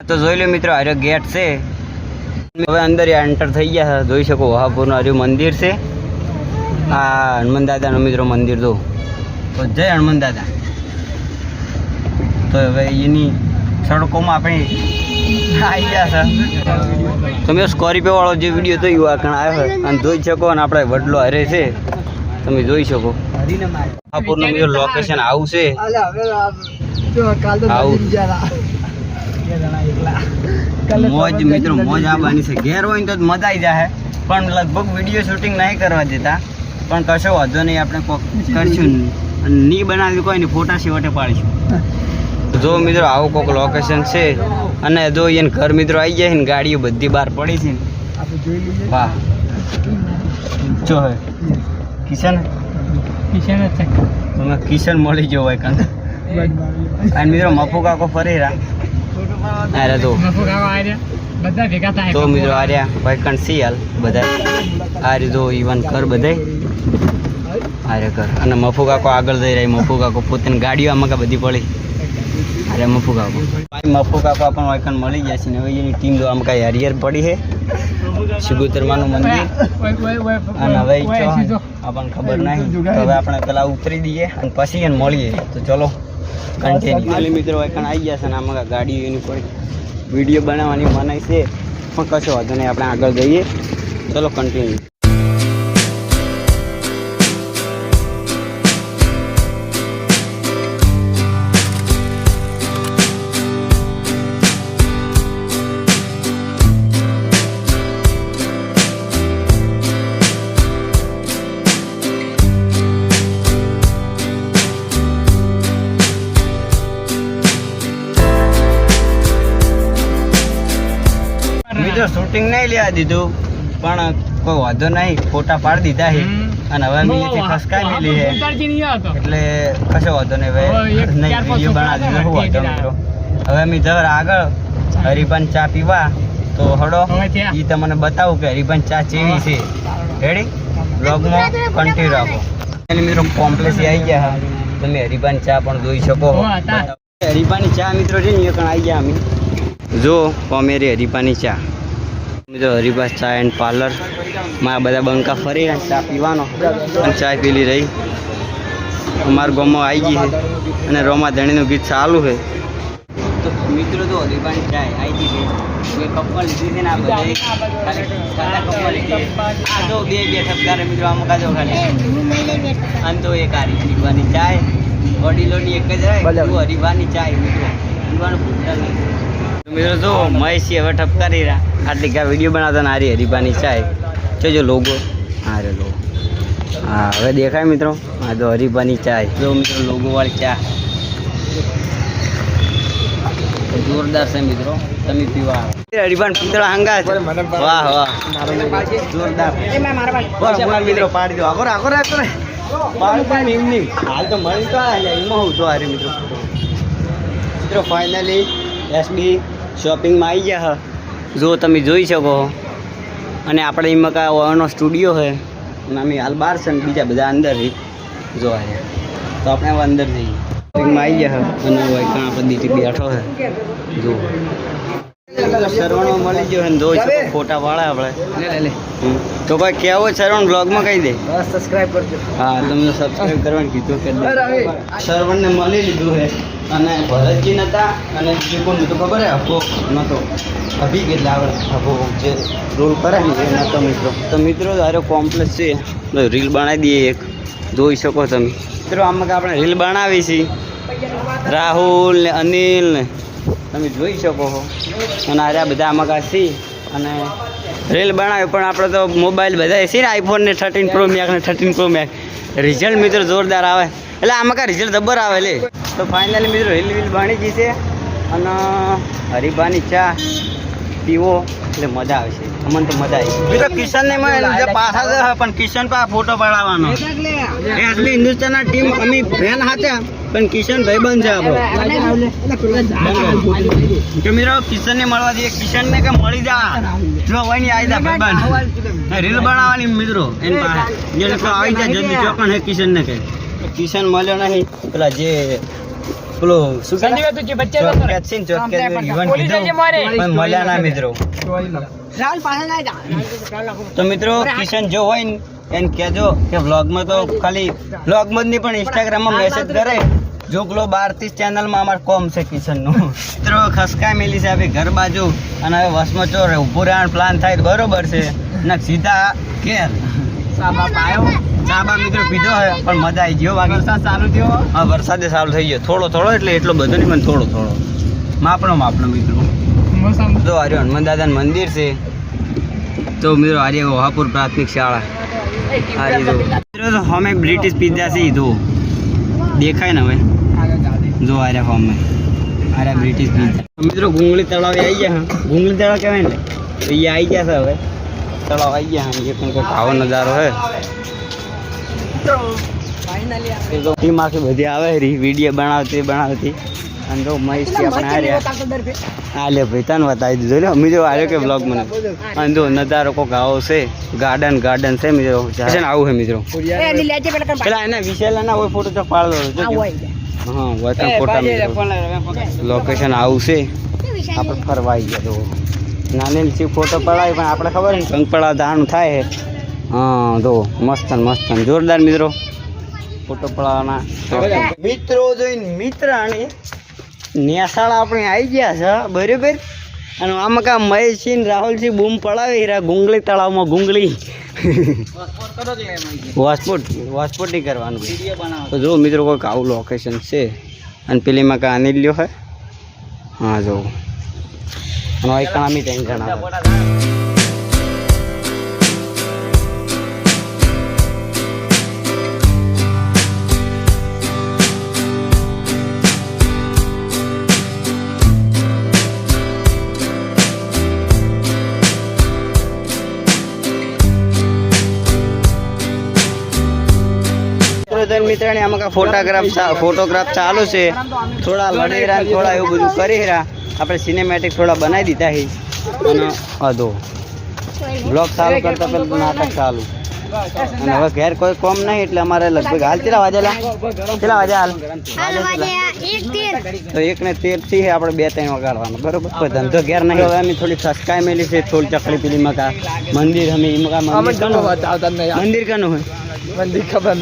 તો જોઈ લો મિત્રો આર્યો ગેટ છે હવે અંદર એન્ટર થઈ ગયા છે જોઈ શકો વહાપુરનું આર્યું મંદિર છે આ હનુમાન દાદાનું મિત્રો મંદિર જો તો જય હનુમાન દાદા તો હવે એની સડકોમાં આપણે આવી ગયા છે તમે સ્કોર્પિયો વાળો જે વિડીયો તો યુવા કણ આવ્યો હોય અને જોઈ શકો અને આપણે વડલો હરે છે તમે જોઈ શકો વહાપુરનું મિત્રો લોકેશન આવું છે મોજ મિત્રો મોજ આવવાની છે ઘેર હોય તો મજા આવી જાય પણ લગભગ વિડીયો શૂટિંગ નહીં કરવા દેતા પણ કશો વાંધો નહીં આપણે કરશું નહીં બનાવ્યું કોઈ નહીં ફોટા છેવટે પાડીશું જો મિત્રો આવું કોઈક લોકેશન છે અને જો એને ઘર મિત્રો આવી જાય ને ગાડીઓ બધી બહાર પડી છે વાહ જો હે કિશન તમે કિશન મળી ગયો હોય કાં અને મિત્રો મફુ કાકો ફરી રહ્યા અરે તો તો મિત્રો આર્યા ભાઈ કણ સિયાલ બધા આ જો ઈવન ઘર બધા આરે ઘર અને મફુ કાકો આગળ જઈ રહી મફુ કાકો પોતાની ગાડીઓ આમાં બધી પડી અરે મફુ કાકો આપણને વાયકન મળી ગયા છે ને હવે એની ટીમ જો આમ કાંઈ હરિયર પડી છે શિગોતરમાનું મંદિર અને હવે આપણને ખબર નહીં હવે આપણે પેલા ઉતરી દઈએ અને પછી એને મળીએ તો ચલો કન્ટિન્યુ મિત્રો વાયકન આવી ગયા છે ને આમાં ગાડીઓ એની પડી વિડીયો બનાવવાની મનાઈ છે પણ કશો વાંધો નહીં આપણે આગળ જઈએ ચલો કન્ટિન્યુ શૂટિંગ નહીં લેવા દીધું પણ કોઈ વાંધો નહીં ફોટા પાડી દીધા છે અને હવે મેં અહીંથી ખસકાઈ મેલી છે એટલે કશો વાંધો નહીં હવે નહીં વિડીયો બનાવી દીધો શું વાંધો મિત્રો હવે અમે જર આગળ હરિભાન ચા પીવા તો હડો એ તમને બતાવું કે હરિભાન ચા ચેવી છે રેડી બ્લોગમાં કન્ટિન્યુ રાખો એટલે મિત્રો કોમ્પ્લેક્સ આવી ગયા તમે હરિભાન ચા પણ જોઈ શકો હરિભાની ચા મિત્રો છે ને એ પણ આવી ગયા અમે જો કોમેરી હરિભાની ચા મિત્રો હરિભાસ ચા એન્ડ પાર્લર મારા બધા બંકા ફરી ચા પીવાનો અને ચા પીલી રહી અમારા ગામમાં આવી ગઈ છે અને રોમા ધણીનું ગીત ચાલુ છે તો મિત્રો તો હરિભાની ચા આવી ગઈ છે મેં કપ્પા લીધી છે ને આ બધા કપ્પા લીધી આ જો બે ઠપકારે મિત્રો આમ કાજો ખાલી અને તો એક આરી હરિભાની ચા વડીલોની એક જ રહે હરિભાની ચા મિત્રો પીવાનું ભૂલતા નહીં મિત્રો જો મહેશી હવે ઠપકારી રહ્યા આટલી કા વિડીયો બનાવતા ને હારી હરિભાની ચાય જોજો લોગો હા રે લોગો હા હવે દેખાય મિત્રો હા તો હરિભાની ચાય જો મિત્રો લોગો વાળી ચા જોરદાર છે મિત્રો તમે પીવા હરિભાન પિત્તળા હંગા છે વાહ વાહ જોરદાર મિત્રો પાડી દો આગળ આગળ રાખો ને પાડી એમની હાલ તો મળી તો એમાં હું તો હારે મિત્રો ફાઇનલી એસબી શોપિંગમાં આવી ગયા જો તમે જોઈ શકો અને આપણે એમાં કાંઈ ઓવાનો સ્ટુડિયો છે અને અમે હાલ બહાર છે ને બીજા બધા અંદર જો આવ્યા તો આપણે હવે અંદર જઈએ શોપિંગમાં આવી ગયા અને કાં આપણે દીકરી બેઠો છે જો સરવણમાં મળી ગયો ને જોઈ શકો ફોટા વાળા આપણે તો કોઈ કહેવો સરવણ બ્લોગમાં કહી દે સબસ્ક્રાઈબ કરજો હા તમને સબસ્ક્રાઈબ કરવાનું કીધું કે સરવણને મળી લીધું છે અને ભરતજી નહોતા અને બીજું કોણ તો ખબર હે હફો નહોતો અભી કેટલા આવે હફો જે રોલ કરે ને એ નહોતો મિત્રો તો મિત્રો અરે કોમ્પ્લેક્સ છે રીલ બનાવી દઈએ એક જોઈ શકો તમે મિત્રો આમાં આપણે રીલ બનાવી છીએ રાહુલ ને અનિલ ને તમે જોઈ શકો છો અને અરે બધા આમાં કાંઈ છીએ અને રીલ બનાવ્યું પણ આપણે તો મોબાઈલ બધા છે ને આઈફોન ને 13 પ્રો મેક્સ ને 13 પ્રો મેક્સ રિઝલ્ટ મિત્રો જોરદાર આવે એટલે આમાં કાંઈ રિઝલ્ટ જબર આવે લે તો ફાઇનલી મિત્રો રીલ વીલ બની ગઈ છે અને હરિભાની ચા પીવો એટલે મજા આવશે અમને તો મજા આવી મિત્રો કિશનને પાછા પણ કિશન પર ફોટો પડાવવાનો એટલે હિન્દુસ્તાનના ટીમ અમે ફેન હતા પણ કિશન ભાઈ બંધ છે આપણો કે મિત્રો કિશનને મળવા દઈએ કિશનને કે મળી જા જો હોય ને આવી જા ભાઈ બંધ રીલ બનાવવાની મિત્રો એની પાસે આવી જાય જલ્દી ચોકન હે કિશનને કે કિશન મળ્યો નહીં પેલા જે પેલો શું મળ્યા ના મિત્રો. તો મિત્રો કિશન જો હોય ને એને કહેજો કે વ્લોગમાં તો ખાલી વ્લોગમાં જ નહીં પણ ઇન્સ્ટાગ્રામમાં મેસેજ કરે જોગલો 12-30 ચેનલમાં અમારે કોમ છે કિશનનું. મિત્રો ખસકા મેલી છે આપણી ઘર બાજુ અને હવે વસમાં ચોર ઊભું રહેવાનું પ્લાન થાય તો બરોબર છે ને સીધા ઘેર ચાબા મિત્રો પીધો હોય પણ મજા આવી ગયો. બાકી વરસાદ ચાલુ થયો. હા વરસાદે ચાલુ થઈ ગયો થોડો એટલે એટલો બધો નહીં પણ થોડો માપનો મિત્રો. તો આર્ય હનુમાન દાદાનું મંદિર છે. તો મિત્રો આર્ય વહાપુર પ્રાથમિક શાળા મિત્રો તો અમે બ્રિટિશ પિઝા છે તો દેખાય ને હવે જો આર્યા હોમે આર્યા બ્રિટિશ પિઝા. મિત્રો ગુંગળી તળાવ આવી ગયા. ગુંગળી તળાવ કહેવાય ને તો એ આવી ગયા છે હવે તળાવ આવી ગયા. એ પણ કોઈ આવો નજારો હે. ટીમ આખી બધી આવે વિડીયો બનાવતી અને જો મહેશ આપણે આ લે ભાઈ તને બતાવી દીધું ને અમે જો આવ્યો કે બ્લોગ મને અને જો નજારો કોક આવો છે ગાર્ડન છે મિત્રો આવું છે મિત્રો. પેલા એના વિશેલા ના હોય ફોટો તો પાડો હા વતન ફોટા લોકેશન આવું છે આપણે ફરવા આવી ગયા. તો નાની સી ફોટો પડાવી પણ આપણે ખબર ને કંક પડાવ દાણું થાય છે. હા તો મસ્ત જોરદાર મિત્રો ફોટો પડાવવાના મિત્રો જોઈને મિત્રાણી નેસાળા આપણે આવી ગયા છે બરાબર. અને આમાં કા મહેશસિંહ રાહુલસિંહ બૂમ પડાવી રહ્યા ગુંગળી તળાવમાં ગુંગળી વાસ્પોટ નહીં કરવાનું. તો જો મિત્રો કોઈક આવું લોકેશન છે અને પેલીમાં કા આની લ્યો હોય. હા જો અને કામી ટેન્શન આવે. મિત્રાણી આમાં ફોટોગ્રાફ ચાલુ છે. થોડા લડી રહ્યા થોડા એવું બધું કરી રહ્યા. આપણે સિનેમેટિક થોડા બનાવી દીધા છે અને અધો બ્લોગ ચાલુ કરતા પહેલાં નાટક ચાલુ. અને હવે ઘેર કોઈ કોમ નહીં એટલે અમારે લગભગ હાલ કેટલા વાગે હાલ તો 1:13 થી આપણે 2-3 વગાડવાનું બરોબર. કોઈ ધંધો ઘેર નહીં. હવે અમે થોડી સસ્કાઈ મેલી છે થોડી ચકડી પેલી મકા મંદિર અમે મંદિર કનું હોય મંદિર ખબર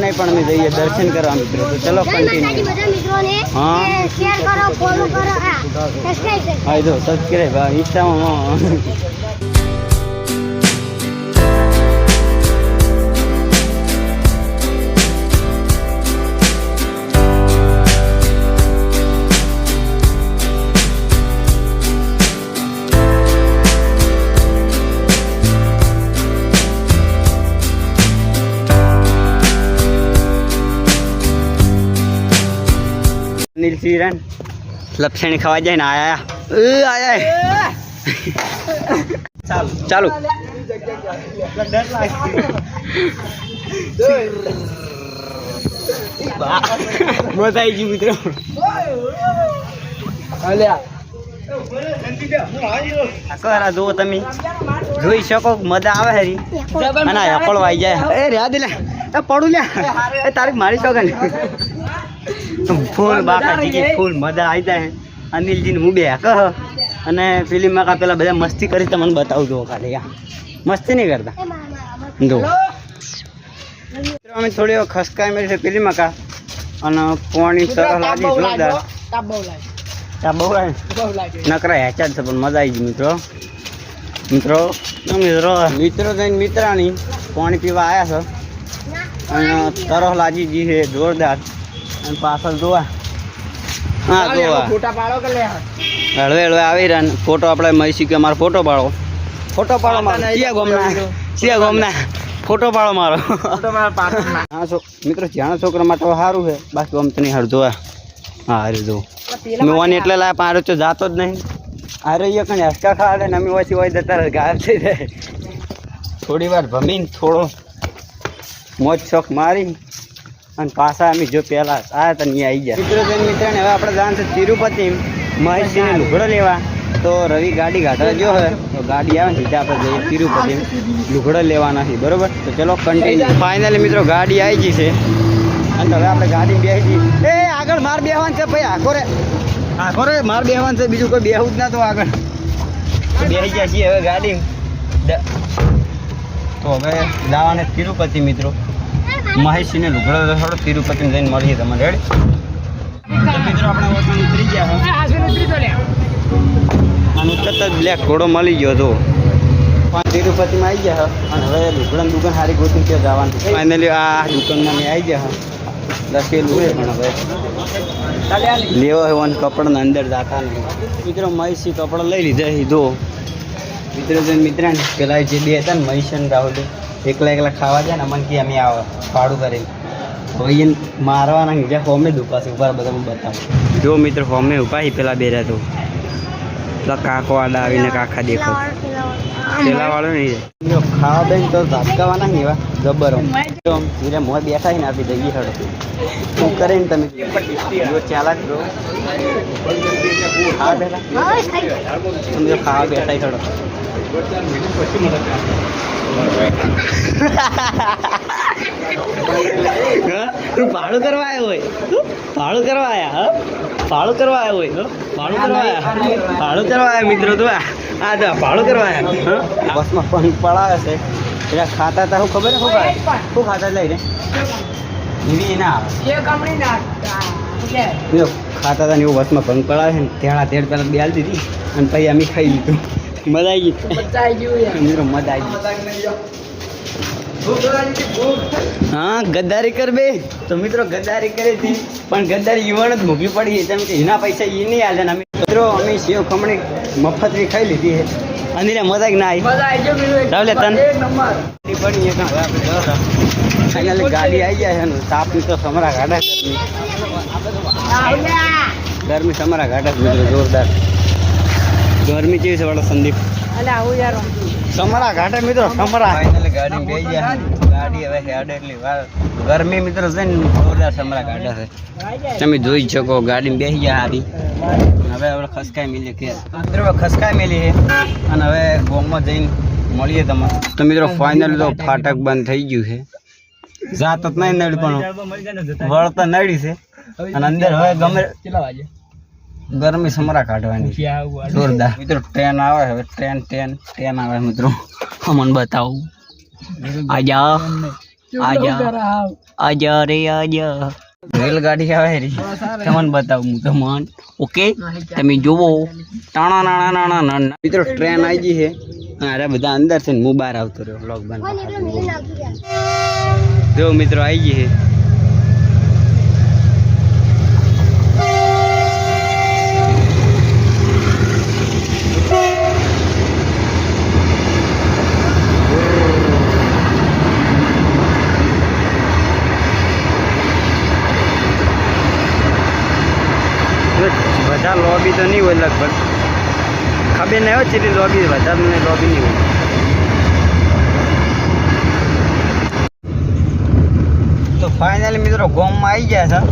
નહીં પણ અમે જઈએ દર્શન કરવા મિત્રો. તો ચલો કન્ટિન્યુ. હા જો સબસ્ક્રાઈબ ઇન્સ્ટામાં નીલસિંહ લપસણી ખાવા જાય ને આયા ચાલુ બતાવી ગયું મિત્રો. જો તમે જોઈ શકો મજા આવે હરી અને પડવાઈ જાય. એ રહ્યા દે પડું લ્યા તારીખ મારી શકો ને ફૂલ બાકા ફૂલ મજા આવી જાય. અનિલજીને હું બે કહ અને ફિલ્મમાં કા પેલા બધા મસ્તી કરી તમને બતાવું દો ખાલી મસ્તી નહીં કરતા. જો અમે થોડી ખસકાઈ મેળી છે ફિલ્મમાં કા અને પાણી સરસ લાગી જોરદાર નકરા હેચા છે પણ મજા આવી ગઈ મિત્રો જઈને મિત્રાણી પાણી પીવા આવ્યા છે અને તરફ લાગી ગઈ છે જોરદાર. અને પાછળ જોવા હા જોવા હળવે આવી રહ્યા ફોટો આપણે મળી કે અમારો ફોટો પાડો મારો સિયા ગોમના ફોટો પાડો મારો. હા મિત્રો જાણો છોકરા માટે સારું છે બાકી આમ તો નહીં હળ જોવા. હા હારે જો મેં ઓન એટલે લાયા પણ હારે તો જાતો જ નહીં. હારે એ કઈ હસકા ખાડે ને અમે ઓછી હોય જતા ગાયબ થઈ જાય. થોડી વાર ભમીને થોડો મોજ શોખ મારી અને પાછા અમે જો પહેલા આવ્યા હતા ત્યાં આવી ગયા. મિત્રને હવે આપણે જવાનું છે તિરુપતિ મહેશજીને લુગડો લેવા. તો રવિ ગાડી ગાઢવા જો હવે તો ગાડી આવે સીધા આપણે જઈએ તિરુપતિ લુગડો લેવાના છે બરોબર. તો ચલો કન્ટિન્યુ. ફાઇનલી મિત્રો ગાડી આવી ગઈ છે અને હવે આપણે ગાડી બેસી એ આગળ માર બેહવાન છે ભાઈ, આખો રે મારે બેહવાન છે, બીજું કોઈ બેહવું જ ના તો આગળ બેસી ગયા છીએ હવે ગાડી. તો હવે જવાને તિરુપતિ મિત્રો, મહેશીને લુગડો થોડો તિરુપતિ જઈને મળીએ તમને. રેડી મિત્રો આપણે ઉતરી ગયા અને ઉતરતા જ બ્લેક ઘોડો મળી ગયો હતો. તિરુપતિમાં આવી ગયા અને હવે લુગડાની દુકાન સારી ગોતી ત્યાં જવાનું. ફાઇનલી આ દુકાનમાં મેં આવી ગયા લખેલું હોય પણ હવે લેવા હોય અને કપડાના અંદર જતા નહીં. મિત્રો મહેશી કપડા લઈ લીધા સીધો મિત્રો મિત્રાને પેલા જે બે હતા ને મહેશ અને રાહુલ એકલા ખાવા જાય ને અમને કે અમે આવે ભાડું કરીને ભાઈ મારવાના જ્યાં હોમે દુપાશે ઉપર બધા બતાવું. જો મિત્રો હોમે ઉપાય પેલા બે રહ્યા તો પેલા કાકો આડા આવીને કાકા દેખો પેલા વાળો નહીં ખાવા બેન તો ઝાપકાવાના નહીં એવા જબર ધીરે મોં બેઠા ને આપી જઈએ હડો શું કરે ને તમે ચાલા કરો ખાવા બેઠા તમે ખાવા બેઠા હડો તું ભાડું કરવા આવ્યો હોય, ભાડું કરવા આવ્યા હા ભાડું કરવા આવ્યો હોય ભાડું કરવા આવ્યા મિત્રો તું હા તો ભાડું કરવા આવ્યા બસમાં પંખ પડાવે છે એટલે ખાતા હતા શું ખબર શું ખાતા લઈને એવી ના આવે ખાતા હતા ને એવું બસમાં પંખ પડાવે છે ને ત્યાં તેડ પહેલાં બે હાલ દીધી અને પછી અમે ખાઈ લીધું. મજા આવી ગઈ મિત્રો, મજા આવી ગઈ. હા ગદ્દારી કર બે તો મિત્રો ગદ્દારી કરી હતી પણ ગદ્દારી યુવાન જ મૂકવી પડી કેમ કે એના પૈસા એ નહીં હાલે ને મિત્રો અમે સેવ ખમણી મફતની ખાઈ લીધી છે અને મજા ના આવી તન પડી ગાડી આવી જાય છે ને તાપની તો સમરા કાઢે ગરમી સમરા કાઢે મિત્રો જોરદાર ગરમી કેવી છે વાળો સંદીપ સમરા ઘાટે મિત્રો સમરા ગાડી બે ગયા ગાડી હવે હેડે એટલી વાર ગરમી મિત્રો છે ને જોરદાર સમરા ઘાટે છે તમે જોઈ શકો ગાડી બેસી ગયા હારી હવે આપણે ખસકાઈ મિલી કે મિત્રો ખસકાઈ મિલી છે અને હવે ગોમમાં જઈને મળીએ તમે તો મિત્રો ફાઇનલ તો ફાટક બંધ થઈ ગયું છે જાત જ નહીં નડી પણ વળતા નડી છે અને અંદર હવે ગમે કેટલા વાગે ગરમી સમરા કાઢવાની જોરદાર મિત્રો ટ્રેન આવે હવે ટ્રેન આવે મિત્રો અમને બતાવું આજા રે આજા રેલગાડી આવે રી તમને બતાવું હું તમને ઓકે તમે જોવો ટાણા નાણા નાણા મિત્રો ટ્રેન આવી ગઈ છે અરે બધા અંદર છે ને હું બહાર આવતો રહ્યો બ્લોગ બંધ જો મિત્રો આવી ગઈ છે બધા લોબી તો નહીં હોય લગભગ ખબર નહીં હોય ચેટલી લોબી બધા લોબી નહીં હોય. તો ફાઇનલી મિત્રો ગોમમાં આવી ગયા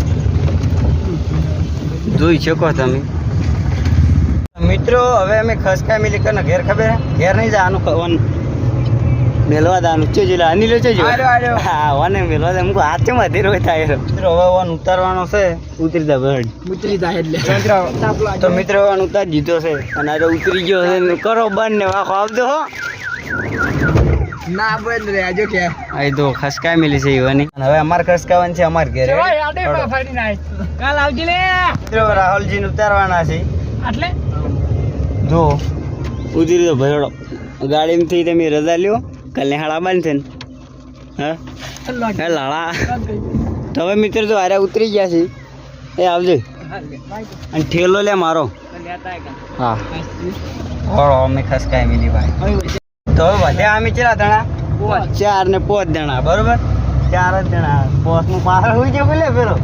છે જોઈ શકો તમે મિત્રો. હવે અમે ખસકાઈ મિલી કરીને ઘેર ખબર ઘેર નહીં જવાનું કહેવાનું મેલવા દાનું છે જ અનિલ છે હા વને મેલવા દે મુકો હાથે માં ધીરો થાય મિત્રો. હવે વન ઉતારવાનો છે ઉતરી જાય એટલે તો મિત્રો વન ઉતાર જીધો છે અને આજે ઉતરી ગયો છે કરો બંધ ને વાખો આવજો હો ના બંધ રે આજો કે આ તો ખસકાઈ મિલી છે ઈવાની હવે અમાર ખસકાવાનું છે અમાર ઘરે કાલ આવજી લે મિત્રો. રાહુલજી ને ઉતારવાના છે એટલે જો ઉતરી તો ભરડો ગાડીમાંથી તમે રજા લ્યો કાલે હાળા બંધ છે ને હા લાળા તો હવે મિત્ર તો આરે ઉતરી ગયા છે એ આવજો અને ઠેલો લે મારો હા હોળો અમે ખસકાઈ મિલી ભાઈ. તો હવે વધ્યા અમે કેટલા જણા 4 ને 5 જણા બરોબર 4 જ જણા પોસમાં પાછળ હોઈ ગયો બોલે પેલો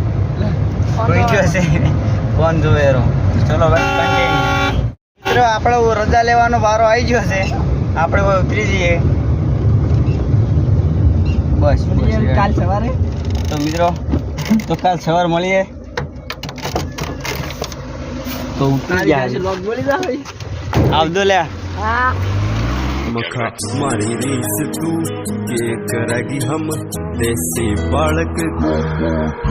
હોઈ ગયો છે કોણ જોવે રો. ચલો ભાઈ મિત્રો આપણે રજા લેવાનો વારો આવી ગયો છે આપણે ઉતરી જઈએ બસ કાલ સવારે. તો મિત્રો તો કાલ સવાર મળીએ તો ઉતરી જાય આવજો લે मखा मारी रीस तू ये करेगी हम देसी बालक